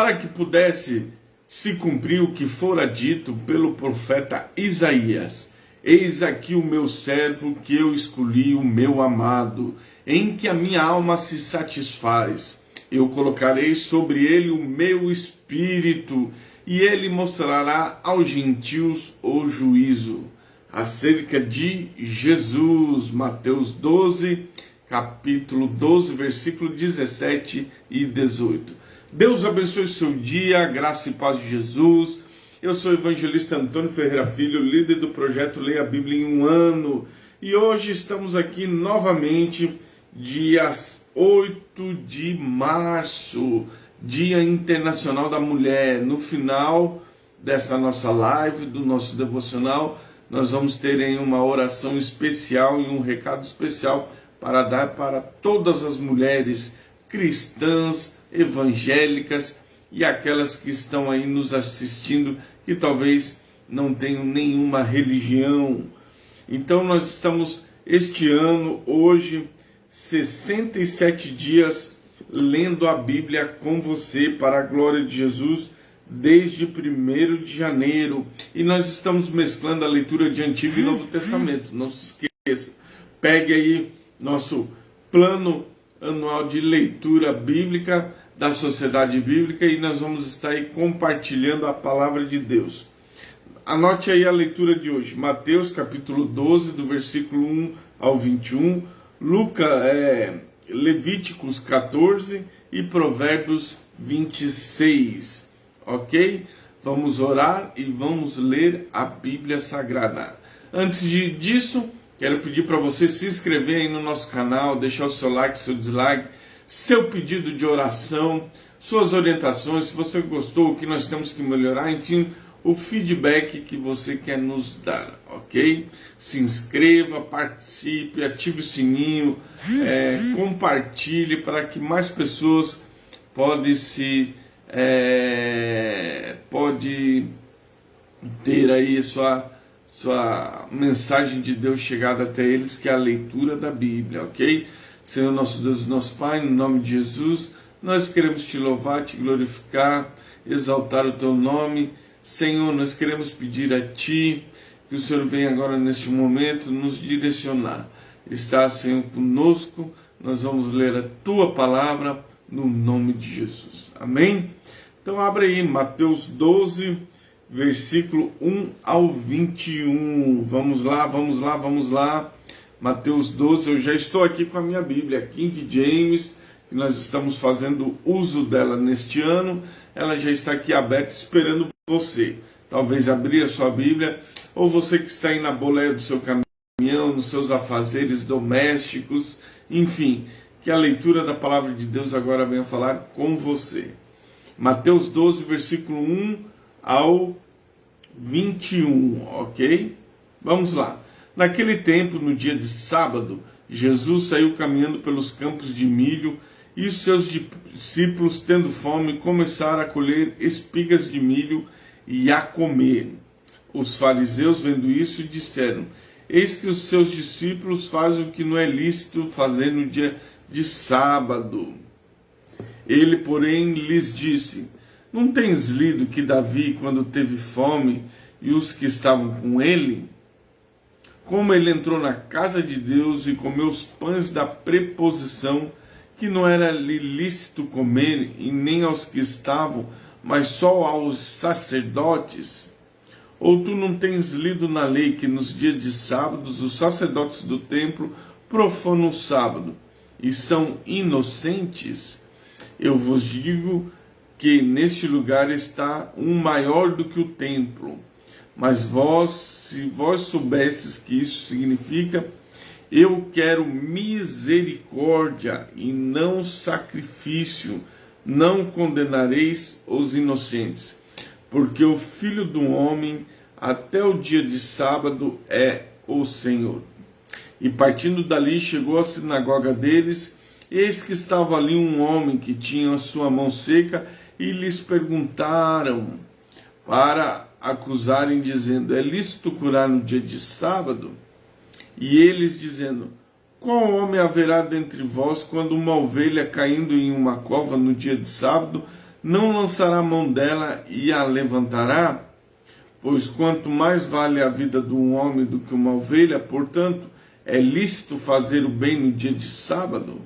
para que pudesse se cumprir o que fora dito pelo profeta Isaías. Eis aqui o meu servo que eu escolhi, o meu amado, em que a minha alma se satisfaz. Eu colocarei sobre ele o meu espírito, e ele mostrará aos gentios o juízo. Acerca de Jesus, Mateus 12, capítulo 12, versículo 17 e 18. Deus abençoe o seu dia, graça e paz de Jesus. Eu sou o evangelista Antônio Ferreira Filho, líder do projeto Leia a Bíblia em um Ano. E hoje estamos aqui novamente, dia 8 de março, Dia Internacional da Mulher. No final dessa nossa live, do nosso devocional, nós vamos ter aí uma oração especial e um recado especial para dar para todas as mulheres cristãs, evangélicas e aquelas que estão aí nos assistindo que talvez não tenham nenhuma religião. Então nós estamos este ano, hoje, 67 dias lendo a Bíblia com você para a glória de Jesus, desde 1º de janeiro. E nós estamos mesclando a leitura de Antigo e Novo Testamento. Não se esqueça, pegue aí nosso plano anual de leitura bíblica da Sociedade Bíblica e nós vamos estar aí compartilhando a palavra de Deus. Anote aí a leitura de hoje, Mateus capítulo 12, do versículo 1 ao 21, Levíticos 14 e Provérbios 26, ok? Vamos orar e vamos ler a Bíblia Sagrada. Antes disso, quero pedir para você se inscrever aí no nosso canal, deixar o seu like, seu dislike, seu pedido de oração, suas orientações, se você gostou, o que nós temos que melhorar, enfim, o feedback que você quer nos dar, ok? Se inscreva, participe, ative o sininho, compartilhe para que mais pessoas pode ter aí sua mensagem de Deus chegada até eles, que é a leitura da Bíblia, ok? Senhor nosso Deus e nosso Pai, no nome de Jesus, nós queremos te louvar, te glorificar, exaltar o teu nome. Senhor, nós queremos pedir a ti que o Senhor venha agora neste momento nos direcionar. Está, Senhor, conosco, nós vamos ler a tua palavra no nome de Jesus. Amém? Então abre aí Mateus 12, versículo 1 ao 21. Vamos lá. Mateus 12, eu já estou aqui com a minha Bíblia, King James, que nós estamos fazendo uso dela neste ano. Ela já está aqui aberta, esperando você. Talvez abrir a sua Bíblia, ou você que está aí na boleia do seu caminhão, nos seus afazeres domésticos, enfim, que a leitura da palavra de Deus agora venha falar com você. Mateus 12, versículo 1 ao 21, ok? Vamos lá. Naquele tempo, no dia de sábado, Jesus saiu caminhando pelos campos de milho e os seus discípulos, tendo fome, começaram a colher espigas de milho e a comer. Os fariseus, vendo isso, disseram: eis que os seus discípulos fazem o que não é lícito fazer no dia de sábado. Ele, porém, lhes disse: não tens lido que Davi, quando teve fome, e os que estavam com ele, como ele entrou na casa de Deus e comeu os pães da preposição, que não era lícito comer, e nem aos que estavam, mas só aos sacerdotes? Ou tu não tens lido na lei que nos dias de sábados os sacerdotes do templo profanam o sábado e são inocentes? Eu vos digo que neste lugar está um maior do que o templo. Mas se vós soubesses que isso significa: eu quero misericórdia e não sacrifício, não condenareis os inocentes, porque o Filho do Homem até o dia de sábado é o Senhor. E partindo dali chegou à sinagoga deles, eis que estava ali um homem que tinha a sua mão seca, e lhes perguntaram para acusarem, dizendo: é lícito curar no dia de sábado? E eles dizendo: qual homem haverá dentre vós, quando uma ovelha caindo em uma cova no dia de sábado, não lançará a mão dela e a levantará? Pois quanto mais vale a vida de um homem do que uma ovelha, portanto, é lícito fazer o bem no dia de sábado.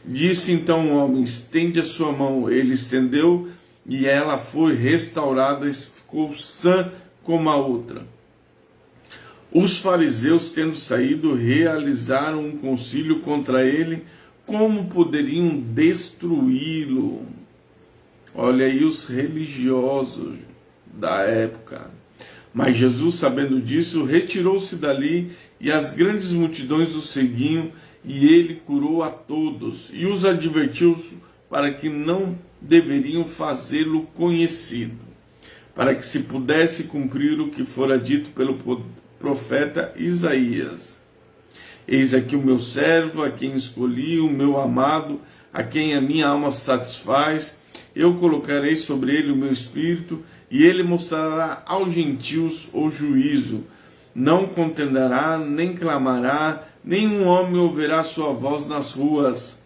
Disse então o homem: estende a sua mão. Ele estendeu, e ela foi restaurada e ficou sã como a outra. Os fariseus, tendo saído, realizaram um concílio contra ele, como poderiam destruí-lo. Olha aí os religiosos da época. Mas Jesus, sabendo disso, retirou-se dali, e as grandes multidões o seguiam, e ele curou a todos, e os advertiu para que não deveriam fazê-lo conhecido, para que se pudesse cumprir o que fora dito pelo profeta Isaías: eis aqui o meu servo, a quem escolhi, o meu amado, a quem a minha alma satisfaz. Eu colocarei sobre ele o meu espírito, e ele mostrará aos gentios o juízo. Não contenderá, nem clamará, nenhum homem ouvirá sua voz nas ruas.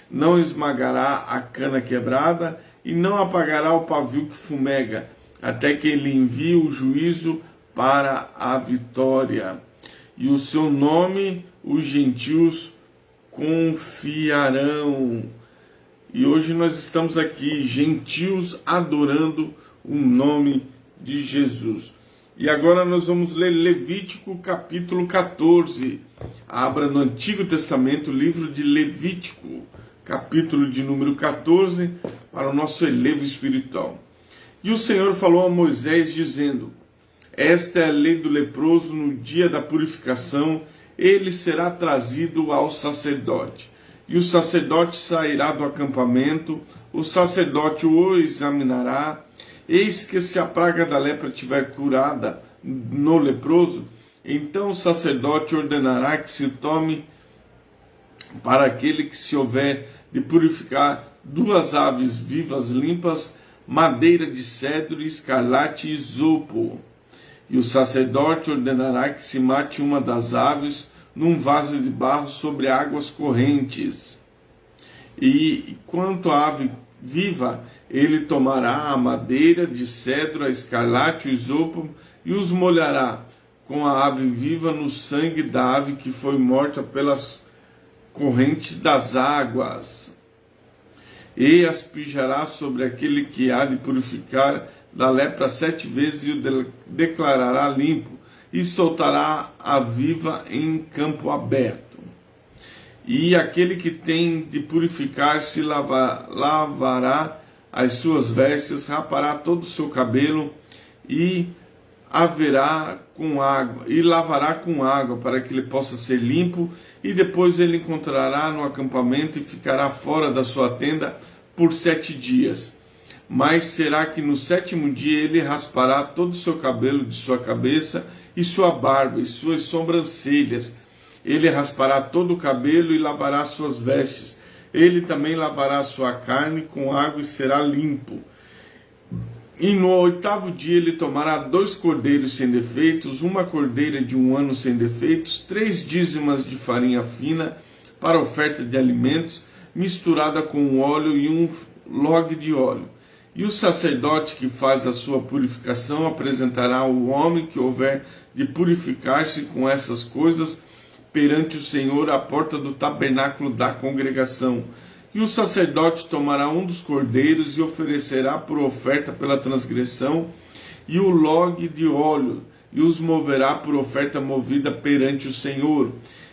Não esmagará a cana quebrada, e não apagará o pavio que fumega, até que ele envie o juízo para a vitória. E o seu nome os gentios confiarão. E hoje nós estamos aqui, gentios, adorando o nome de Jesus. E agora nós vamos ler Levítico capítulo 14. Abra no Antigo Testamento, livro de Levítico, capítulo de número 14, para o nosso elevo espiritual. E o Senhor falou a Moisés, dizendo: esta é a lei do leproso no dia da purificação, ele será trazido ao sacerdote. E o sacerdote sairá do acampamento, o sacerdote o examinará. Eis que se a praga da lepra tiver curada no leproso, então o sacerdote ordenará que se tome para aquele que se houver de purificar 2 aves vivas limpas, madeira de cedro, escarlate e isopo. E o sacerdote ordenará que se mate uma das aves num vaso de barro sobre águas correntes. E quanto à ave viva, ele tomará a madeira de cedro, a escarlate, o isopo, e os molhará com a ave viva no sangue da ave que foi morta pelas correntes das águas. E aspergirá sobre aquele que há de purificar da lepra 7 vezes, e o declarará limpo, e soltará a viva em campo aberto. E aquele que tem de purificar se lavará as suas vestes, rapará todo o seu cabelo, e lavará com água, para que ele possa ser limpo, e depois ele encontrará no acampamento e ficará fora da sua tenda por 7 dias. Mas será que no 7º dia ele raspará todo o seu cabelo de sua cabeça, e sua barba, e suas sobrancelhas. Ele raspará todo o cabelo e lavará suas vestes. Ele também lavará sua carne com água e será limpo. E no 8º dia ele tomará 2 cordeiros sem defeitos, 1 cordeira de 1 ano sem defeitos, 3 dízimas de farinha fina para oferta de alimentos, misturada com óleo, e 1 log de óleo. E o sacerdote que faz a sua purificação apresentará o homem que houver de purificar-se com essas coisas perante o Senhor à porta do tabernáculo da congregação. E o sacerdote tomará um dos cordeiros e oferecerá por oferta pela transgressão e o log de óleo, e os moverá por oferta movida perante o Senhor.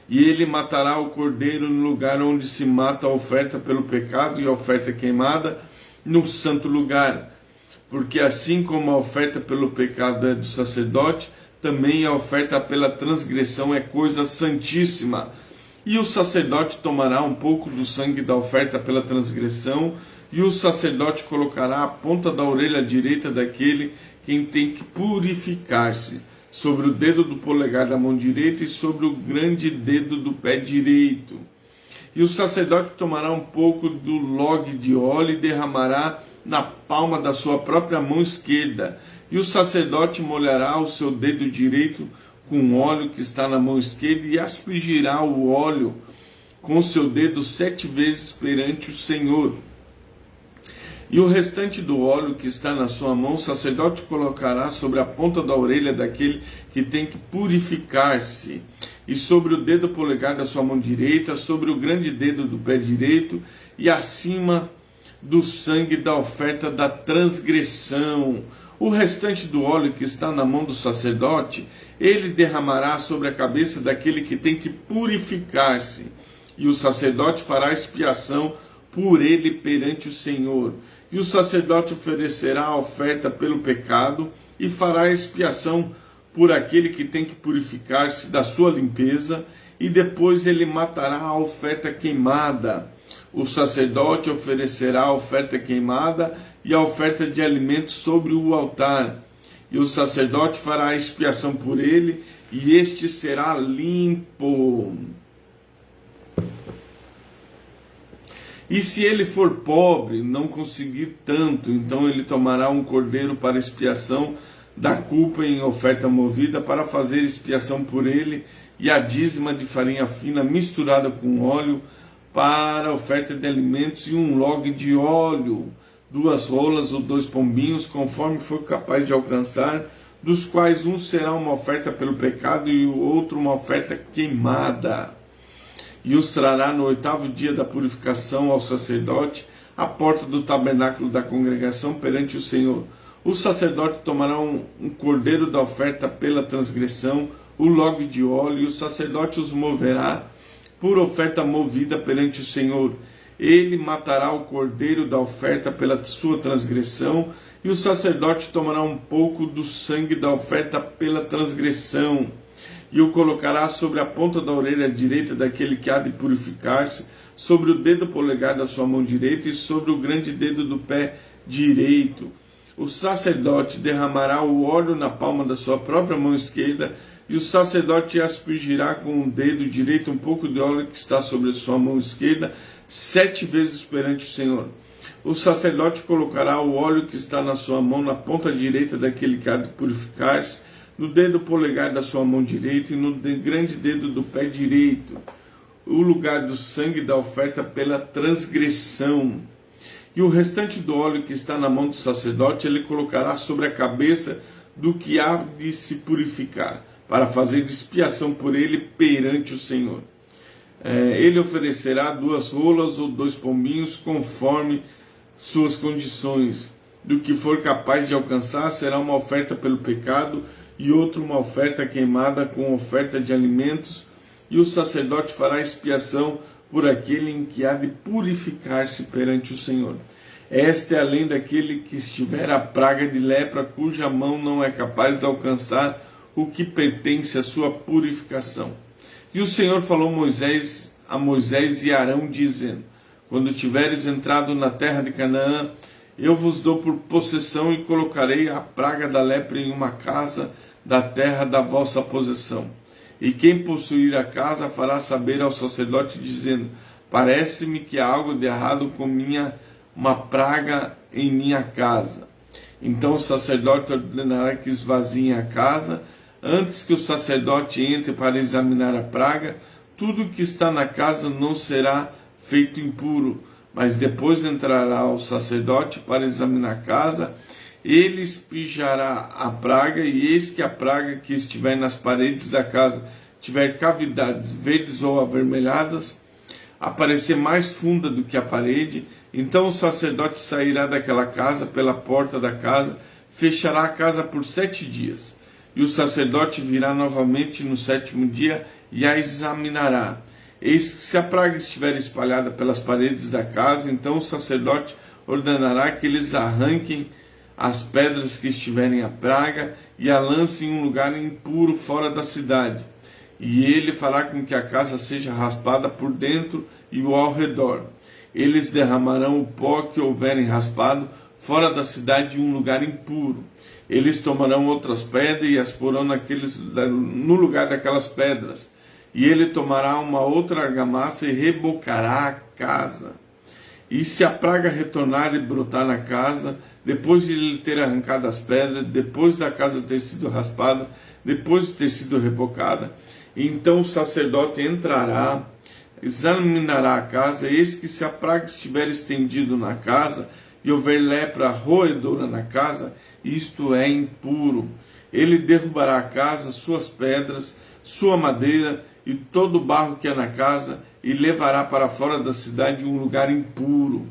E ele matará o cordeiro no lugar onde se mata a oferta pelo pecado e a oferta queimada, no santo lugar. Porque assim como a oferta pelo pecado é do sacerdote, também a oferta pela transgressão é coisa santíssima. E o sacerdote tomará um pouco do sangue da oferta pela transgressão, e o sacerdote colocará a ponta da orelha direita daquele quem tem que purificar-se, sobre o dedo do polegar da mão direita e sobre o grande dedo do pé direito. E o sacerdote tomará um pouco do log de óleo e derramará na palma da sua própria mão esquerda. E o sacerdote molhará o seu dedo direito com o óleo que está na mão esquerda, e aspergirá o óleo com o seu dedo 7 vezes perante o Senhor. E o restante do óleo que está na sua mão, o sacerdote colocará sobre a ponta da orelha daquele que tem que purificar-se, e sobre o dedo polegar da sua mão direita, sobre o grande dedo do pé direito, e acima do sangue da oferta da transgressão. O restante do óleo que está na mão do sacerdote, ele derramará sobre a cabeça daquele que tem que purificar-se, e o sacerdote fará expiação por ele perante o Senhor. E o sacerdote oferecerá a oferta pelo pecado e fará expiação por aquele que tem que purificar-se da sua limpeza, e depois ele matará a oferta queimada. O sacerdote oferecerá a oferta queimada e a oferta de alimentos sobre o altar. E o sacerdote fará a expiação por ele, e este será limpo. E se ele for pobre, não conseguir tanto, então ele tomará um cordeiro para expiação da culpa em oferta movida, para fazer expiação por ele, e a dízima de farinha fina misturada com óleo para oferta de alimentos, e um log de óleo, 2 rolas ou 2 pombinhos, conforme for capaz de alcançar, dos quais um será uma oferta pelo pecado e o outro uma oferta queimada. E os trará no 8º dia da purificação ao sacerdote, à porta do tabernáculo da congregação perante o Senhor. O sacerdote tomará um cordeiro da oferta pela transgressão, o log de óleo, e o sacerdote os moverá por oferta movida perante o Senhor. Ele matará o cordeiro da oferta pela sua transgressão, e o sacerdote tomará um pouco do sangue da oferta pela transgressão, e o colocará sobre a ponta da orelha direita daquele que há de purificar-se, sobre o dedo polegar da sua mão direita e sobre o grande dedo do pé direito. O sacerdote derramará o óleo na palma da sua própria mão esquerda, e o sacerdote aspergirá com o dedo direito um pouco de óleo que está sobre a sua mão esquerda, 7 vezes perante o Senhor. O sacerdote colocará o óleo que está na sua mão na ponta direita daquele que há de purificar-se, no dedo polegar da sua mão direita e no grande dedo do pé direito, o lugar do sangue da oferta pela transgressão. E o restante do óleo que está na mão do sacerdote ele colocará sobre a cabeça do que há de se purificar, para fazer expiação por ele perante o Senhor. Ele oferecerá 2 rolas ou 2 pombinhos, conforme suas condições. Do que for capaz de alcançar, será uma oferta pelo pecado, e outra uma oferta queimada com oferta de alimentos, e o sacerdote fará expiação por aquele em que há de purificar-se perante o Senhor. Esta é a lei daquele que estiver a praga de lepra, cuja mão não é capaz de alcançar o que pertence à sua purificação. E o Senhor falou a Moisés e Arão, dizendo: quando tiveres entrado na terra de Canaã, eu vos dou por possessão e colocarei a praga da lepra em uma casa da terra da vossa possessão. E quem possuir a casa fará saber ao sacerdote, dizendo: parece-me que há algo de errado com uma praga em minha casa. Então o sacerdote ordenará que esvaziem a casa. Antes que o sacerdote entre para examinar a praga, tudo que está na casa não será feito impuro, mas depois entrará o sacerdote para examinar a casa. Ele espijará a praga, e eis que a praga que estiver nas paredes da casa tiver cavidades verdes ou avermelhadas, aparecer mais funda do que a parede, então o sacerdote sairá daquela casa pela porta da casa, fechará a casa por 7 dias. E o sacerdote virá novamente no 7º dia e a examinará. Eis que se a praga estiver espalhada pelas paredes da casa, então o sacerdote ordenará que eles arranquem as pedras que estiverem a praga e a lancem em um lugar impuro fora da cidade. E ele fará com que a casa seja raspada por dentro e ao redor. Eles derramarão o pó que houverem raspado fora da cidade em um lugar impuro. Eles tomarão outras pedras e as porão no lugar daquelas pedras. E ele tomará uma outra argamassa e rebocará a casa. E se a praga retornar e brotar na casa, depois de ele ter arrancado as pedras, depois da casa ter sido raspada, depois de ter sido rebocada, então o sacerdote entrará, examinará a casa, e eis que se a praga estiver estendido na casa, e houver lepra roedora na casa, isto é impuro. Ele derrubará a casa, suas pedras, sua madeira e todo o barro que há na casa, e levará para fora da cidade um lugar impuro.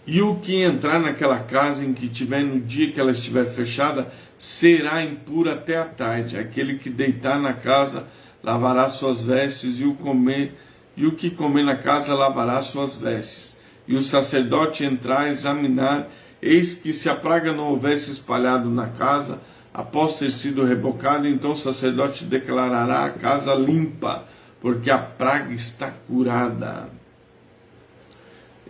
E o que entrar naquela casa em que tiver no dia que ela estiver fechada, será impuro até a tarde. Aquele que deitar na casa lavará suas vestes, e o que comer na casa lavará suas vestes. E o sacerdote entrar a examinar, eis que se a praga não houvesse espalhado na casa, após ter sido rebocada, então o sacerdote declarará a casa limpa, porque a praga está curada.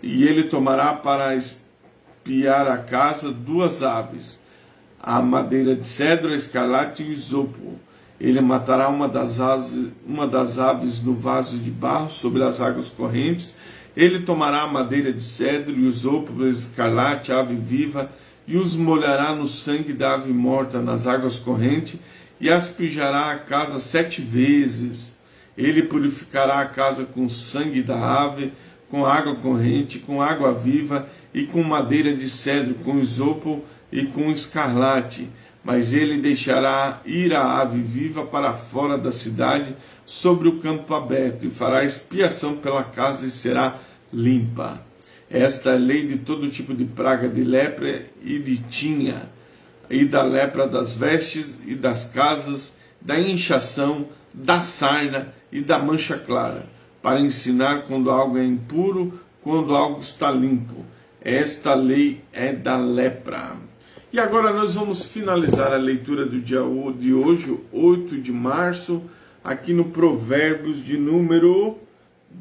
E ele tomará para espiar a casa 2 aves, a madeira de cedro, a escarlate e o isopo. Ele matará uma das aves no vaso de barro sobre as águas correntes. Ele tomará a madeira de cedro e o isopo, a escarlate, a ave viva, e os molhará no sangue da ave morta nas águas correntes, e aspergerá a casa 7 vezes. Ele purificará a casa com sangue da ave, com água corrente, com água viva, e com madeira de cedro, com isopo e com escarlate. Mas ele deixará ir a ave viva para fora da cidade, sobre o campo aberto, e fará expiação pela casa e será limpa. Esta é a lei de todo tipo de praga, de lepra e de tinha, e da lepra das vestes e das casas, da inchação, da sarna e da mancha clara, para ensinar quando algo é impuro, quando algo está limpo. Esta lei é da lepra. E agora nós vamos finalizar a leitura do dia de hoje, 8 de março, aqui no Provérbios de número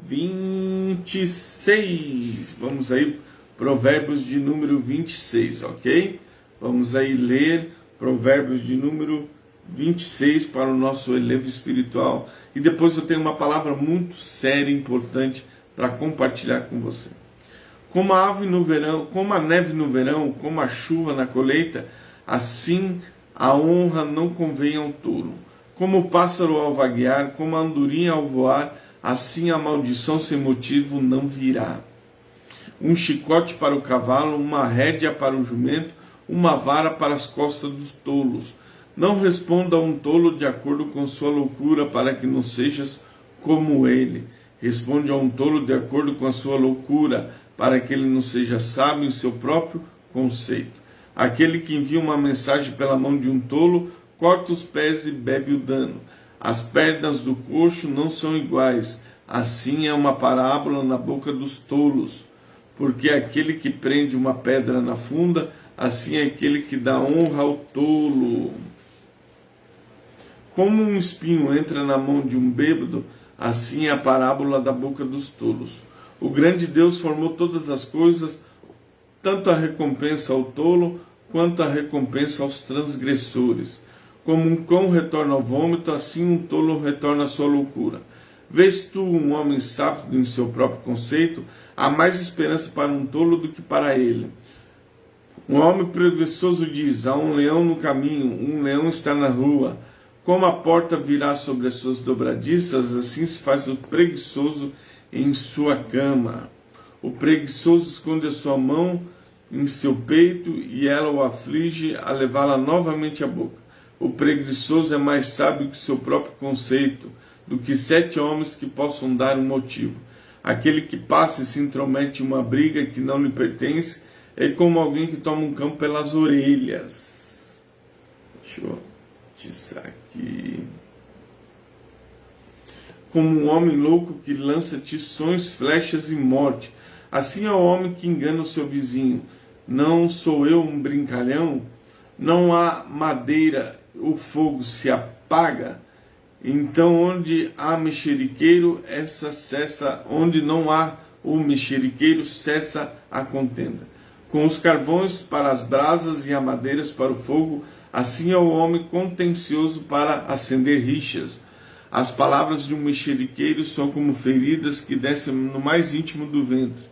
26. Vamos aí, Provérbios de número 26, ok? Vamos aí ler Provérbios de número 26 para o nosso elevo espiritual. E depois eu tenho uma palavra muito séria e importante para compartilhar com você. Como a ave no verão, como a neve no verão, como a chuva na colheita, assim a honra não convém ao tolo. Como o pássaro ao vaguear, como a andorinha ao voar, assim a maldição sem motivo não virá. Um chicote para o cavalo, uma rédea para o jumento, uma vara para as costas dos tolos. Não responda a um tolo de acordo com sua loucura, para que não sejas como ele. Responde a um tolo de acordo com a sua loucura, para que ele não seja sábio em seu próprio conceito. Aquele que envia uma mensagem pela mão de um tolo, corta os pés e bebe o dano. As pernas do coxo não são iguais, assim é uma parábola na boca dos tolos. Porque aquele que prende uma pedra na funda, assim é aquele que dá honra ao tolo. Como um espinho entra na mão de um bêbado, assim é a parábola da boca dos tolos. O grande Deus formou todas as coisas, tanto a recompensa ao tolo, quanto a recompensa aos transgressores. Como um cão retorna ao vômito, assim um tolo retorna à sua loucura. Vês tu um homem sábio em seu próprio conceito, há mais esperança para um tolo do que para ele. Um homem preguiçoso diz, há um leão no caminho, um leão está na rua. Como a porta virá sobre as suas dobradiças, assim se faz o preguiçoso em sua cama. O preguiçoso esconde a sua mão em seu peito, e ela o aflige a levá-la novamente à boca. O preguiçoso é mais sábio que seu próprio conceito, do que 7 homens que possam dar um motivo. Aquele que passa e se intromete em uma briga que não lhe pertence, é como alguém que toma um cão pelas orelhas. Deixa eu tirar aqui. Como um homem louco que lança tições, flechas e morte. Assim é o homem que engana o seu vizinho. Não sou eu um brincalhão? Não há madeira, o fogo se apaga. Então, onde há mexeriqueiro, essa cessa. Onde não há o mexeriqueiro, cessa a contenda. Com os carvões para as brasas e a madeiras para o fogo, assim é o homem contencioso para acender rixas. As palavras de um mexeriqueiro são como feridas que descem no mais íntimo do ventre.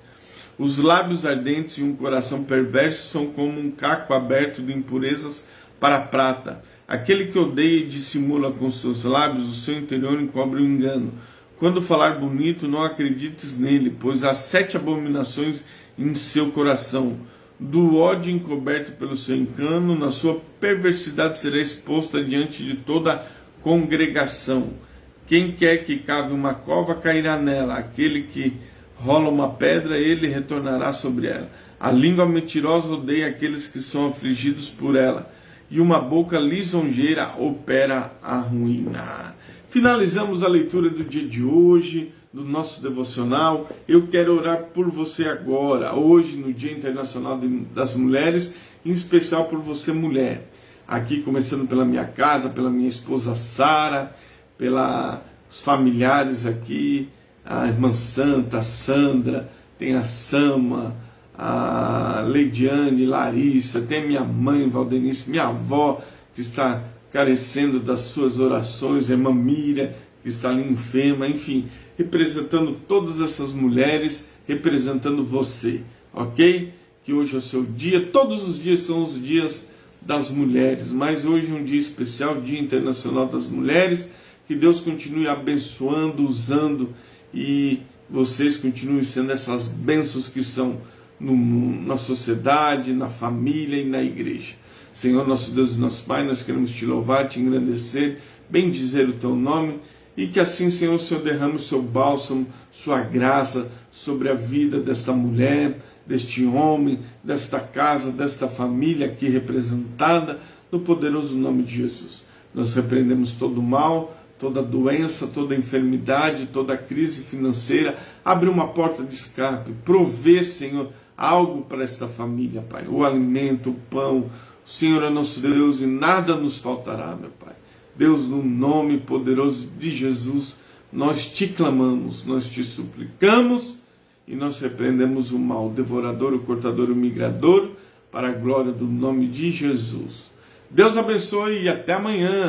Os lábios ardentes e um coração perverso são como um caco aberto de impurezas para a prata. Aquele que odeia e dissimula com seus lábios, o seu interior encobre o engano. Quando falar bonito, não acredites nele, pois há 7 abominações em seu coração. Do ódio encoberto pelo seu engano, na sua perversidade será exposta diante de toda a congregação. Quem quer que cave uma cova, cairá nela. Aquele que rola uma pedra, ele retornará sobre ela. A língua mentirosa odeia aqueles que são afligidos por ela, e uma boca lisonjeira opera a ruína. Finalizamos a leitura do dia de hoje, do nosso devocional. Eu quero orar por você agora, hoje no Dia Internacional das Mulheres, em especial por você mulher. Aqui começando pela minha casa, pela minha esposa Sara, pelos familiares aqui, a irmã Santa, a Sandra, tem a Sama, a Leidiane, Larissa, tem a minha mãe Valdenice, minha avó que está carecendo das suas orações, a irmã Mira que está ali enferma, enfim, representando todas essas mulheres, representando você, ok? Que hoje é o seu dia, todos os dias são os dias das mulheres, mas hoje é um dia especial, Dia Internacional das Mulheres. Que Deus continue abençoando, usando, e vocês continuem sendo essas bênçãos que são na sociedade, na família e na igreja. Senhor, nosso Deus e nosso Pai, nós queremos te louvar, te engrandecer, bendizer o teu nome, e que assim, Senhor, o Senhor derrame o seu bálsamo, sua graça sobre a vida desta mulher, deste homem, desta casa, desta família aqui representada, no poderoso nome de Jesus. Nós repreendemos todo o mal, toda doença, toda enfermidade, toda crise financeira. Abre uma porta de escape, provê, Senhor, algo para esta família, Pai. O alimento, o pão, o Senhor é nosso Deus e nada nos faltará, meu Pai. Deus, no nome poderoso de Jesus, nós te clamamos, nós te suplicamos e nós repreendemos o mal, o devorador, o cortador, o migrador, para a glória do nome de Jesus. Deus abençoe e até amanhã.